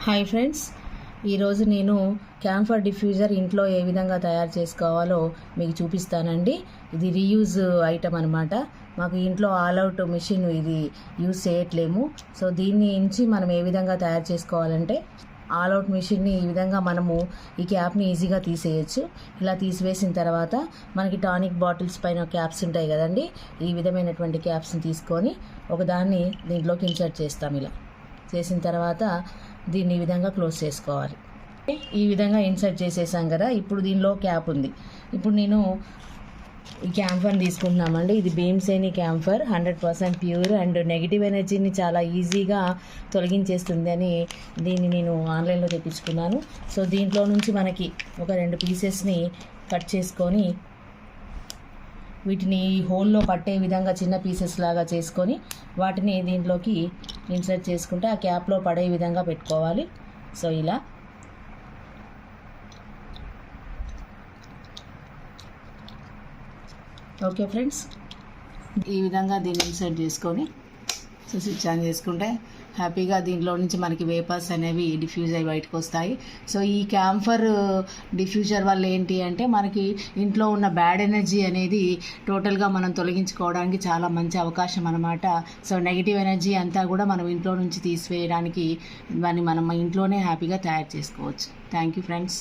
Hi friends, ఈరోజు నేను camphor diffuser ఇంట్లో ఏ విధంగా తయారు చేసుకోవాలో మీకు చూపిస్తానండి. ఇది రీయూజ్ ఐటమ్ అనమాట. మాకు ఇంట్లో ఆల్ అవుట్ మిషన్ ఇది యూజ్ చేయట్లేము. సో దీన్ని నుంచి మనం ఏ విధంగా తయారు చేసుకోవాలంటే ఆల్ అవుట్ మిషన్ని ఈ విధంగా మనము ఈ క్యాప్ని ఈజీగా తీసేయచ్చు. ఇలా తీసివేసిన తర్వాత మనకి టానిక్ బాటిల్స్ పైన క్యాప్స్ ఉంటాయి కదండి, ఈ విధమైనటువంటి క్యాప్స్ని తీసుకొని ఒకదాన్ని దీంట్లోకి ఇన్సర్ట్ చేస్తాం. ఇలా చేసిన తర్వాత దీన్ని ఈ విధంగా క్లోజ్ చేసుకోవాలి. ఈ విధంగా ఇన్సర్ట్ చేసేసాం కదా. ఇప్పుడు దీనిలో క్యాప్ ఉంది. ఇప్పుడు నేను ఈ క్యాంఫర్ని తీసుకుంటున్నామండి. ఇది భీమ్సేని క్యాంఫర్ 100% ప్యూర్ అండ్ నెగిటివ్ ఎనర్జీని చాలా ఈజీగా తొలగించేస్తుంది అని దీన్ని నేను ఆన్లైన్లో తెప్పించుకున్నాను. సో దీంట్లో నుంచి మనకి ఒక 2 పీసెస్ని కట్ చేసుకొని వీటిని హోల్లో పట్టే విధంగా చిన్న పీసెస్ లాగా చేసుకొని వాటిని దీంట్లోకి ఇన్సర్ట్ చేసుకుంటే ఆ క్యాప్లో పడే విధంగా పెట్టుకోవాలి. సో ఇలా ఓకే ఫ్రెండ్స్, ఈ విధంగా దీన్ని ఇన్సర్ట్ చేసుకొని సో స్విచ్ ఆన్ చేసుకుంటే హ్యాపీగా దీంట్లో నుంచి మనకి వేపర్స్ అనేవి డిఫ్యూజ్ అయ్యి బయటకు వస్తాయి. సో ఈ క్యాంఫర్ డిఫ్యూజర్ వల్ల ఏంటి అంటే మనకి ఇంట్లో ఉన్న బ్యాడ్ ఎనర్జీ అనేది టోటల్గా మనం తొలగించుకోవడానికి చాలా మంచి అవకాశం అనమాట. సో నెగిటివ్ ఎనర్జీ అంతా కూడా మనం ఇంట్లో నుంచి తీసివేయడానికి దాన్ని మనం ఇంట్లోనే హ్యాపీగా తయారు చేసుకోవచ్చు. Thank you friends.